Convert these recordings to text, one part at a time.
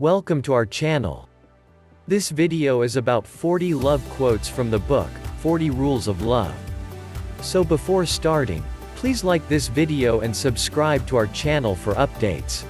Welcome to our channel. This video is about 40 love quotes from the book, 40 Rules of Love. So before starting, please like this video and subscribe to our channel for updates.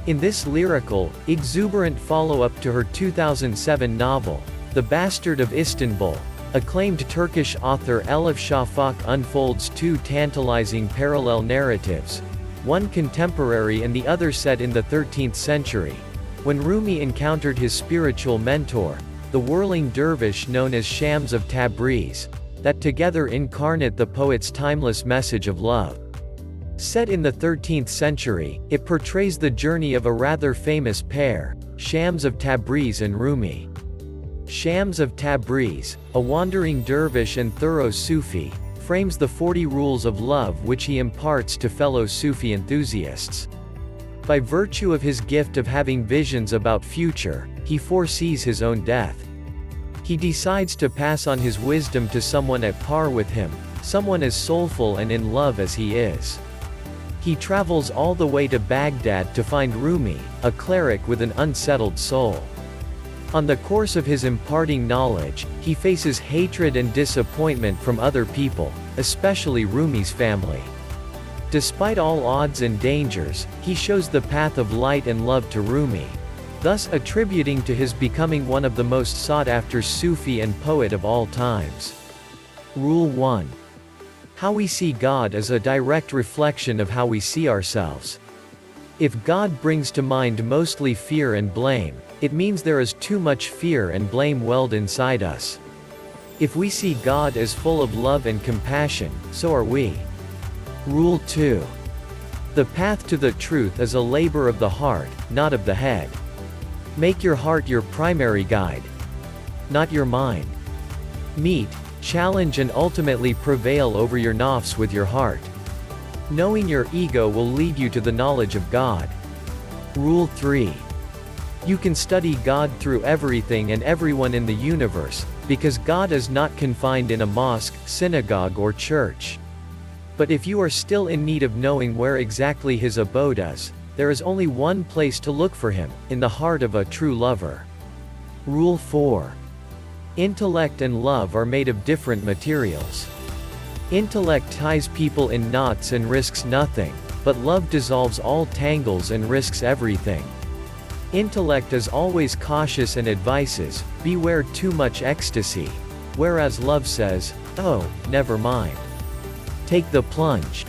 In this lyrical, exuberant follow-up to her 2007 novel, The Bastard of Istanbul, acclaimed Turkish author Elif Shafak unfolds two tantalizing parallel narratives, one contemporary and the other set in the 13th century. When Rumi encountered his spiritual mentor, the whirling dervish known as Shams of Tabriz, that together incarnate the poet's timeless message of love. Set in the 13th century, it portrays the journey of a rather famous pair, Shams of Tabriz and Rumi. Shams of Tabriz, a wandering dervish and thorough Sufi, frames the 40 rules of love which he imparts to fellow Sufi enthusiasts. By virtue of his gift of having visions about future, he foresees his own death. He decides to pass on his wisdom to someone at par with him, someone as soulful and in love as he is. He travels all the way to Baghdad to find Rumi, a cleric with an unsettled soul. On the course of his imparting knowledge, he faces hatred and disappointment from other people, especially Rumi's family. Despite all odds and dangers, he shows the path of light and love to Rumi, thus attributing to his becoming one of the most sought-after Sufi and poet of all times. Rule 1. How we see God is a direct reflection of how we see ourselves. If God brings to mind mostly fear and blame, it means there is too much fear and blame welled inside us. If we see God as full of love and compassion, so are we. Rule 2. The path to the truth is a labor of the heart, not of the head. Make your heart your primary guide, not your mind. Meet, challenge and ultimately prevail over your nafs with your heart. Knowing your ego will lead you to the knowledge of God. Rule 3. You can study God through everything and everyone in the universe, because God is not confined in a mosque, synagogue or church. But if you are still in need of knowing where exactly his abode is, there is only one place to look for him, in the heart of a true lover. Rule 4. Intellect and love are made of different materials. Intellect ties people in knots and risks nothing, but love dissolves all tangles and risks everything. Intellect is always cautious and advises, beware too much ecstasy, whereas love says, oh, never mind. Take the plunge.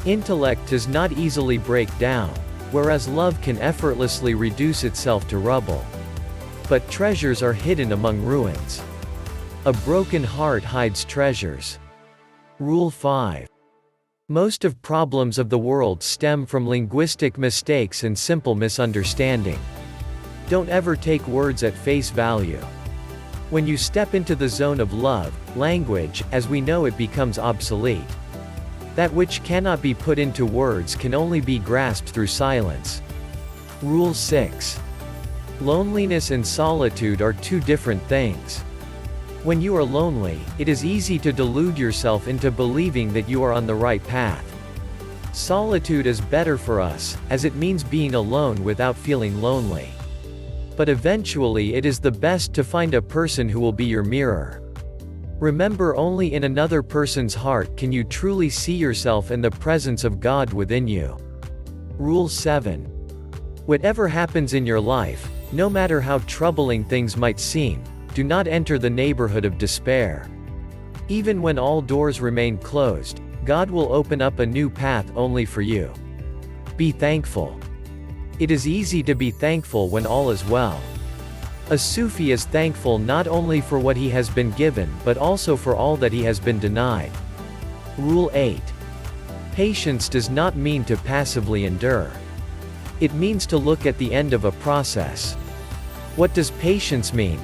Intellect does not easily break down, whereas love can effortlessly reduce itself to rubble. But treasures are hidden among ruins. A broken heart hides treasures. Rule 5. Most of problems of the world stem from linguistic mistakes and simple misunderstanding. Don't ever take words at face value. When you step into the zone of love, language, as we know it, becomes obsolete. That which cannot be put into words can only be grasped through silence. Rule 6. Loneliness and solitude are two different things. When you are lonely, it is easy to delude yourself into believing that you are on the right path. Solitude is better for us, as it means being alone without feeling lonely. But eventually it is the best to find a person who will be your mirror. Remember, only in another person's heart can you truly see yourself and the presence of God within you. Rule 7. Whatever happens in your life, no matter how troubling things might seem, do not enter the neighborhood of despair. Even when all doors remain closed, God will open up a new path only for you. Be thankful. It is easy to be thankful when all is well. A Sufi is thankful not only for what he has been given but also for all that he has been denied. Rule 8. Patience does not mean to passively endure. It means to look at the end of a process. What does patience mean?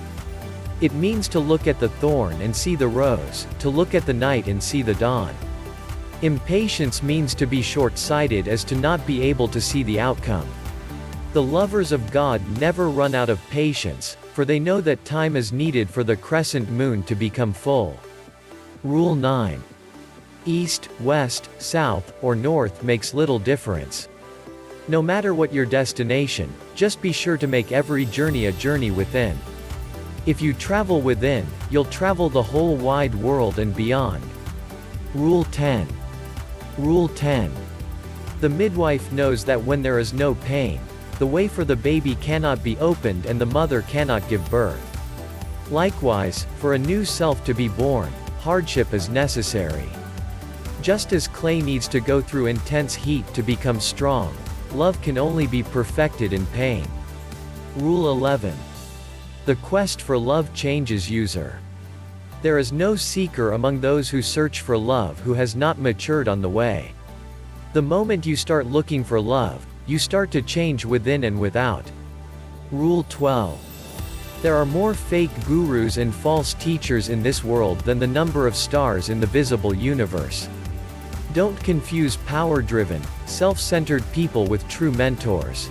It means to look at the thorn and see the rose, to look at the night and see the dawn. Impatience means to be short-sighted as to not be able to see the outcome. The lovers of God never run out of patience, for they know that time is needed for the crescent moon to become full. Rule 9. East, west, south, or north makes little difference. No matter what your destination, just be sure to make every journey a journey within. If you travel within, you'll travel the whole wide world and beyond. Rule 10. Rule 10. The midwife knows that when there is no pain, the way for the baby cannot be opened and the mother cannot give birth. Likewise, for a new self to be born, hardship is necessary. Just as clay needs to go through intense heat to become strong, love can only be perfected in pain. Rule 11. The quest for love changes user. There is no seeker among those who search for love who has not matured on the way. The moment you start looking for love, you start to change within and without. Rule 12. There are more fake gurus and false teachers in this world than the number of stars in the visible universe. Don't confuse power-driven, self-centered people with true mentors.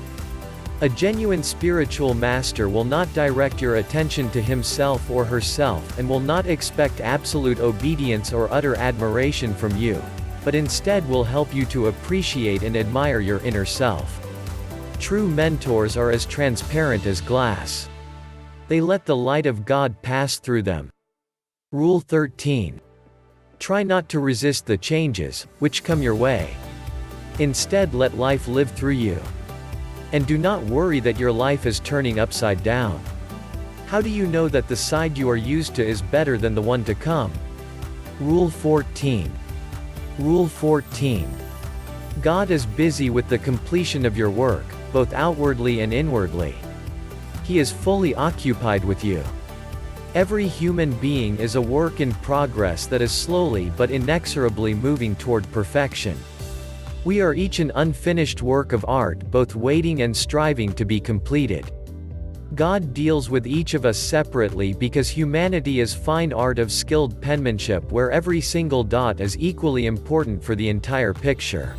A genuine spiritual master will not direct your attention to himself or herself and will not expect absolute obedience or utter admiration from you, but instead will help you to appreciate and admire your inner self. True mentors are as transparent as glass. They let the light of God pass through them. Rule 13. Try not to resist the changes, which come your way. Instead, let life live through you. And do not worry that your life is turning upside down. How do you know that the side you are used to is better than the one to come? Rule 14. Rule 14. God is busy with the completion of your work, both outwardly and inwardly. He is fully occupied with you. Every human being is a work in progress that is slowly but inexorably moving toward perfection. We are each an unfinished work of art, both waiting and striving to be completed. God deals with each of us separately because humanity is fine art of skilled penmanship where every single dot is equally important for the entire picture.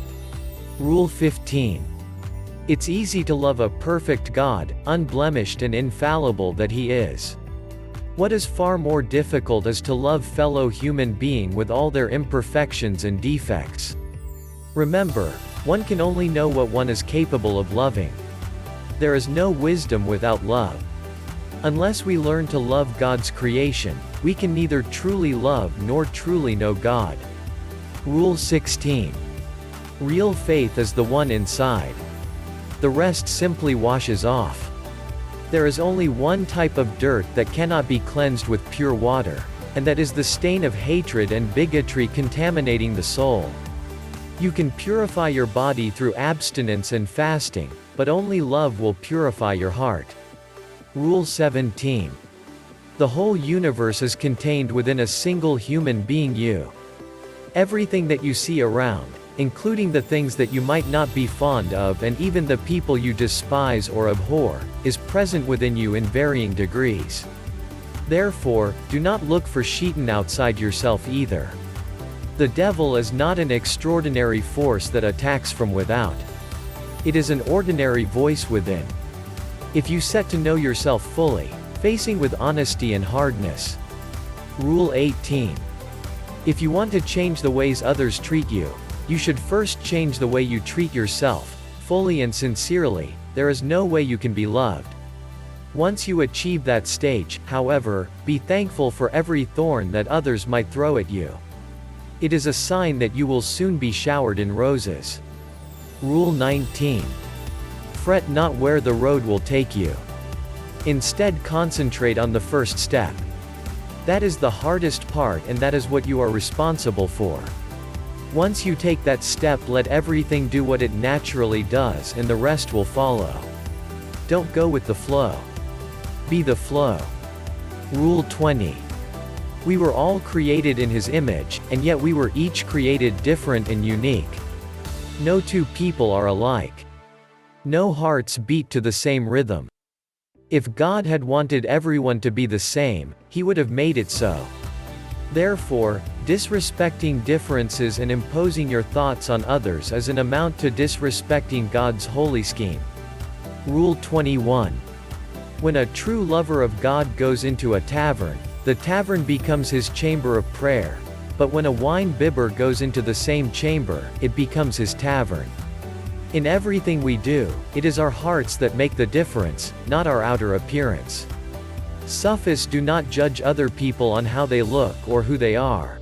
Rule 15. It's easy to love a perfect God, unblemished and infallible that He is. What is far more difficult is to love fellow human being with all their imperfections and defects. Remember, one can only know what one is capable of loving. There is no wisdom without love. Unless we learn to love God's creation, we can neither truly love nor truly know God. Rule 16. Real faith is the one inside. The rest simply washes off. There is only one type of dirt that cannot be cleansed with pure water, and that is the stain of hatred and bigotry contaminating the soul. You can purify your body through abstinence and fasting, but only love will purify your heart. Rule 17. The whole universe is contained within a single human being, you. Everything that you see around, including the things that you might not be fond of and even the people you despise or abhor, is present within you in varying degrees. Therefore, do not look for Shaitan outside yourself either. The devil is not an extraordinary force that attacks from without. It is an ordinary voice within. If you set to know yourself fully, facing with honesty and hardness. Rule 18. If you want to change the ways others treat you, you should first change the way you treat yourself, fully and sincerely. There is no way you can be loved. Once you achieve that stage, however, be thankful for every thorn that others might throw at you. It is a sign that you will soon be showered in roses. Rule 19. Fret not where the road will take you. Instead, concentrate on the first step. That is the hardest part and that is what you are responsible for. Once you take that step, let everything do what it naturally does and the rest will follow. Don't go with the flow. Be the flow. Rule 20. We were all created in His image, and yet we were each created different and unique. No two people are alike. No hearts beat to the same rhythm. If God had wanted everyone to be the same, He would have made it so. Therefore, disrespecting differences and imposing your thoughts on others is an amount to disrespecting God's holy scheme. Rule 21. When a true lover of God goes into a tavern, the tavern becomes his chamber of prayer, but when a wine bibber goes into the same chamber, it becomes his tavern. In everything we do, it is our hearts that make the difference, not our outer appearance. Sufis do not judge other people on how they look or who they are.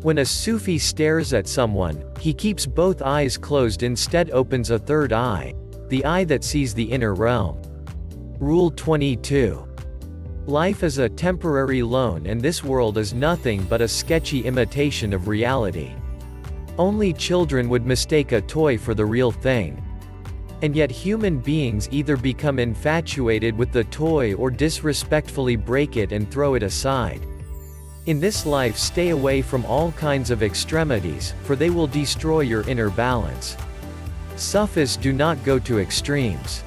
When a Sufi stares at someone, he keeps both eyes closed, instead opens a third eye, the eye that sees the inner realm. Rule 22. Life is a temporary loan, and this world is nothing but a sketchy imitation of reality. Only children would mistake a toy for the real thing. And yet human beings either become infatuated with the toy or disrespectfully break it and throw it aside. In this life, stay away from all kinds of extremities, for they will destroy your inner balance. Sufis do not go to extremes.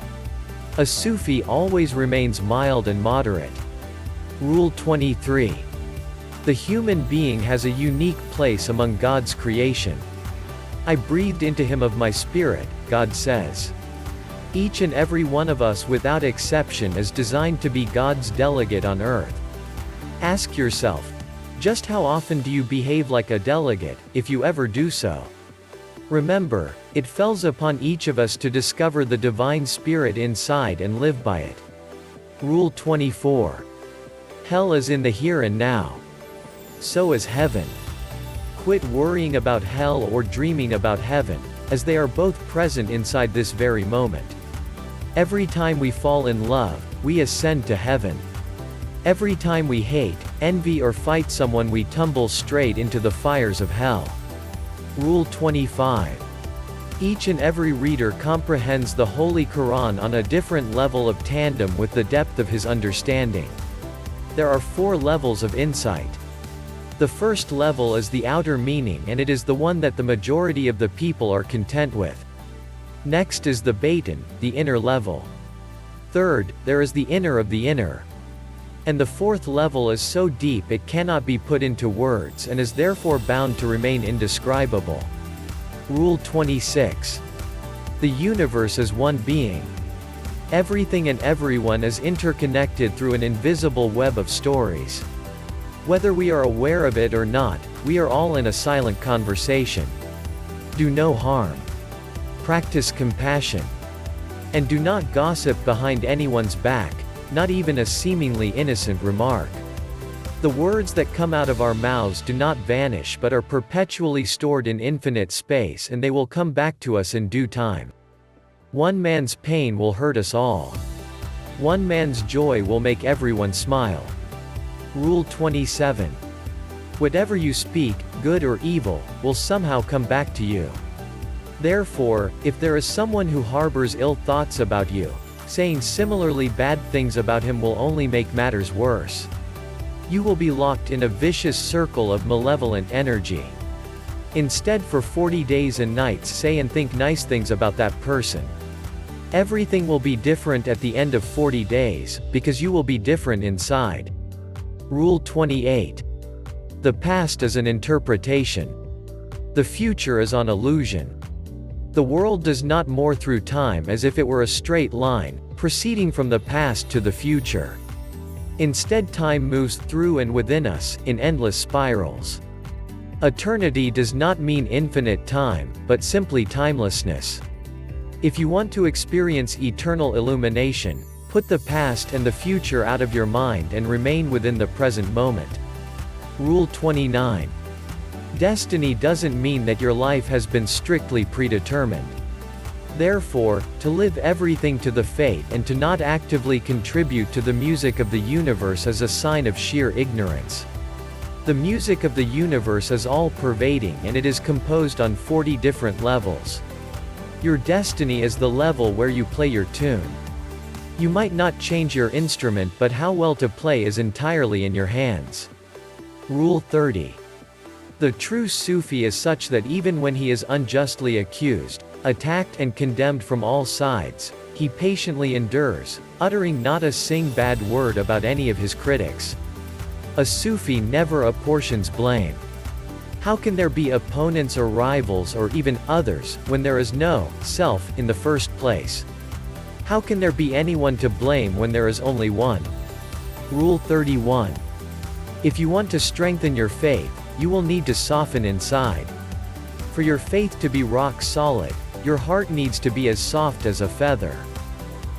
A Sufi always remains mild and moderate. Rule 23. The human being has a unique place among God's creation. I breathed into him of my spirit, God says. Each and every one of us without exception is designed to be God's delegate on earth. Ask yourself, just how often do you behave like a delegate, if you ever do so? Remember, it falls upon each of us to discover the divine spirit inside and live by it. Rule 24. Hell is in the here and now. So is heaven. Quit worrying about hell or dreaming about heaven, as they are both present inside this very moment. Every time we fall in love, we ascend to heaven. Every time we hate, envy or fight someone, we tumble straight into the fires of hell. Rule 25. Each and every reader comprehends the Holy Quran on a different level of tandem with the depth of his understanding. There are 4 levels of insight. The first level is the outer meaning, and it is the one that the majority of the people are content with. Next is the batin, the inner level. Third, there is the inner of the inner. And the fourth level is so deep it cannot be put into words and is therefore bound to remain indescribable. Rule 26. The universe is one being. Everything and everyone is interconnected through an invisible web of stories. Whether we are aware of it or not, we are all in a silent conversation. Do no harm. Practice compassion. And do not gossip behind anyone's back, not even a seemingly innocent remark. The words that come out of our mouths do not vanish but are perpetually stored in infinite space, and they will come back to us in due time. One man's pain will hurt us all. One man's joy will make everyone smile. Rule 27. Whatever you speak, good or evil, will somehow come back to you. Therefore, if there is someone who harbors ill thoughts about you, saying similarly bad things about him will only make matters worse. You will be locked in a vicious circle of malevolent energy. Instead, for 40 days and nights, say and think nice things about that person. Everything will be different at the end of 40 days, because you will be different inside. Rule 28. The past is an interpretation. The future is an illusion. The world does not move through time as if it were a straight line, proceeding from the past to the future. Instead, time moves through and within us, in endless spirals. Eternity does not mean infinite time, but simply timelessness. If you want to experience eternal illumination, put the past and the future out of your mind and remain within the present moment. Rule 29. Destiny doesn't mean that your life has been strictly predetermined. Therefore, to live everything to the fate and to not actively contribute to the music of the universe is a sign of sheer ignorance. The music of the universe is all-pervading, and it is composed on 40 different levels. Your destiny is the level where you play your tune. You might not change your instrument, but how well to play is entirely in your hands. Rule 30. The true Sufi is such that even when he is unjustly accused, attacked and condemned from all sides, he patiently endures, uttering not a bad word about any of his critics. A Sufi never apportions blame. How can there be opponents or rivals or even others, when there is no self in the first place? How can there be anyone to blame when there is only one? Rule 31. If you want to strengthen your faith, you will need to soften inside. For your faith to be rock solid, Your heart needs to be as soft as a feather.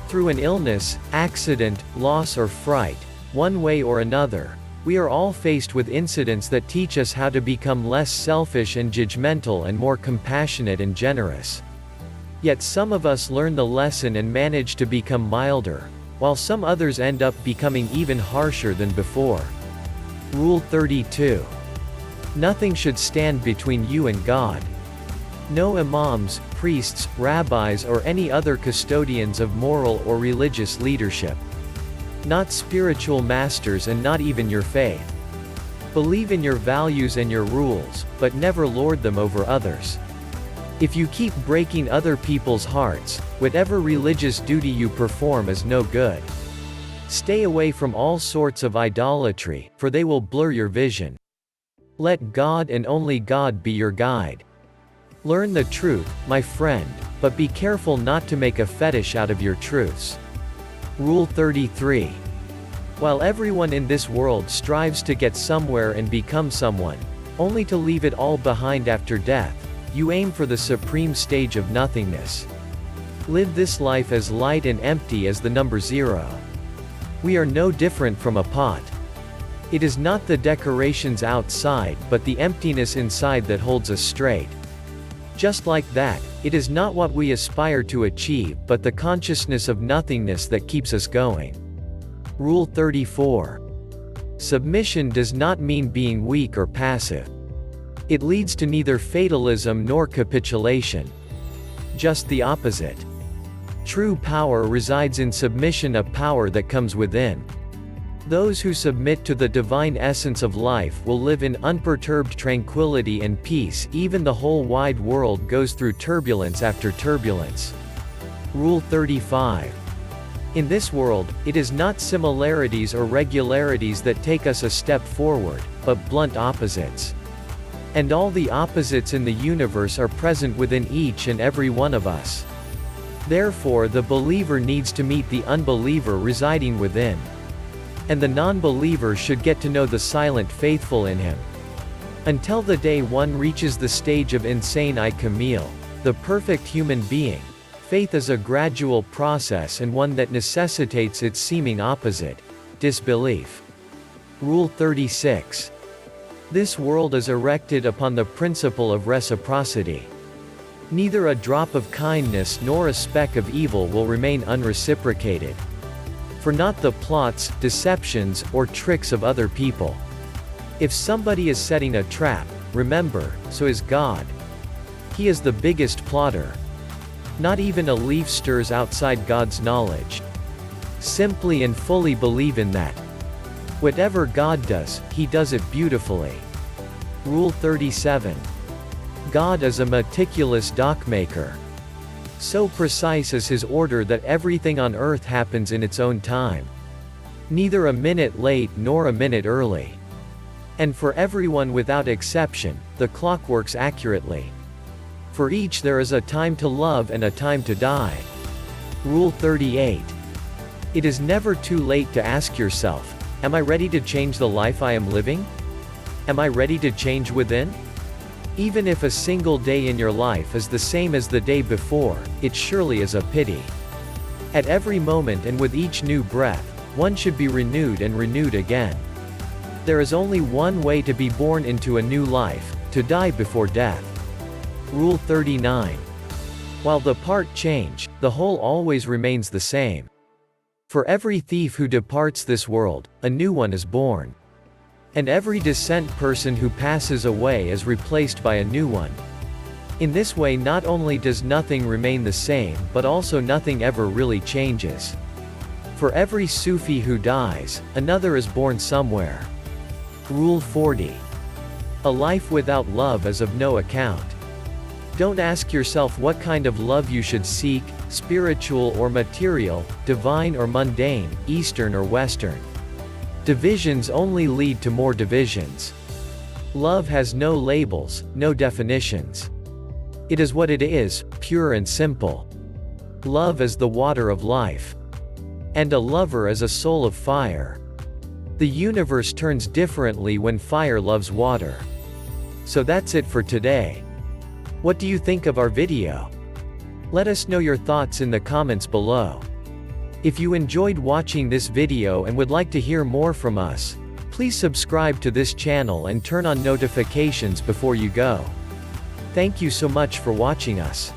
Through an illness, accident, loss or fright, one way or another, we are all faced with incidents that teach us how to become less selfish and judgmental and more compassionate and generous. Yet some of us learn the lesson and manage to become milder, while some others end up becoming even harsher than before. Rule 32. Nothing should stand between you and God. No imams, priests, rabbis or any other custodians of moral or religious leadership. Not spiritual masters and not even your faith. Believe in your values and your rules, but never lord them over others. If you keep breaking other people's hearts, whatever religious duty you perform is no good. Stay away from all sorts of idolatry, for they will blur your vision. Let God and only God be your guide. Learn the truth, my friend, but be careful not to make a fetish out of your truths. Rule 33. While everyone in this world strives to get somewhere and become someone, only to leave it all behind after death, you aim for the supreme stage of nothingness. Live this life as light and empty as the number 0. We are no different from a pot. It is not the decorations outside but the emptiness inside that holds us straight. Just like that, it is not what we aspire to achieve but the consciousness of nothingness that keeps us going. Rule 34. Submission does not mean being weak or passive. It leads to neither fatalism nor capitulation. Just the opposite. True power resides in submission, a power that comes within. Those who submit to the divine essence of life will live in unperturbed tranquility and peace. Even the whole wide world goes through turbulence after turbulence. Rule 35. In this world, it is not similarities or regularities that take us a step forward, but blunt opposites. And all the opposites in the universe are present within each and every one of us. Therefore, the believer needs to meet the unbeliever residing within. And the non-believer should get to know the silent faithful in him. Until the day one reaches the stage of insane Kamil, the perfect human being, faith is a gradual process and one that necessitates its seeming opposite, disbelief. Rule 36. This world is erected upon the principle of reciprocity. Neither a drop of kindness nor a speck of evil will remain unreciprocated. For not the plots, deceptions, or tricks of other people. If somebody is setting a trap, remember, so is God. He is the biggest plotter. Not even a leaf stirs outside God's knowledge. Simply and fully believe in that. Whatever God does, He does it beautifully. Rule 37. God is a meticulous dockmaker. So precise is His order that everything on earth happens in its own time. Neither a minute late nor a minute early. And for everyone without exception, the clock works accurately. For each there is a time to love and a time to die. Rule 38. It is never too late to ask yourself, am I ready to change the life I am living? Am I ready to change within? Even if a single day in your life is the same as the day before, it surely is a pity. At every moment and with each new breath, one should be renewed and renewed again. There is only one way to be born into a new life, to die before death. Rule 39. While the part change, the whole always remains the same. For every thief who departs this world, a new one is born. And every decent person who passes away is replaced by a new one. In this way not only does nothing remain the same but also nothing ever really changes. For every Sufi who dies, another is born somewhere. Rule 40. A life without love is of no account. Don't ask yourself what kind of love you should seek, spiritual or material, divine or mundane, Eastern or Western. Divisions only lead to more divisions. Love has no labels, no definitions. It is what it is, pure and simple. Love is the water of life. And a lover is a soul of fire. The universe turns differently when fire loves water. So that's it for today. What do you think of our video? Let us know your thoughts in the comments below. If you enjoyed watching this video and would like to hear more from us, please subscribe to this channel and turn on notifications before you go. Thank you so much for watching us.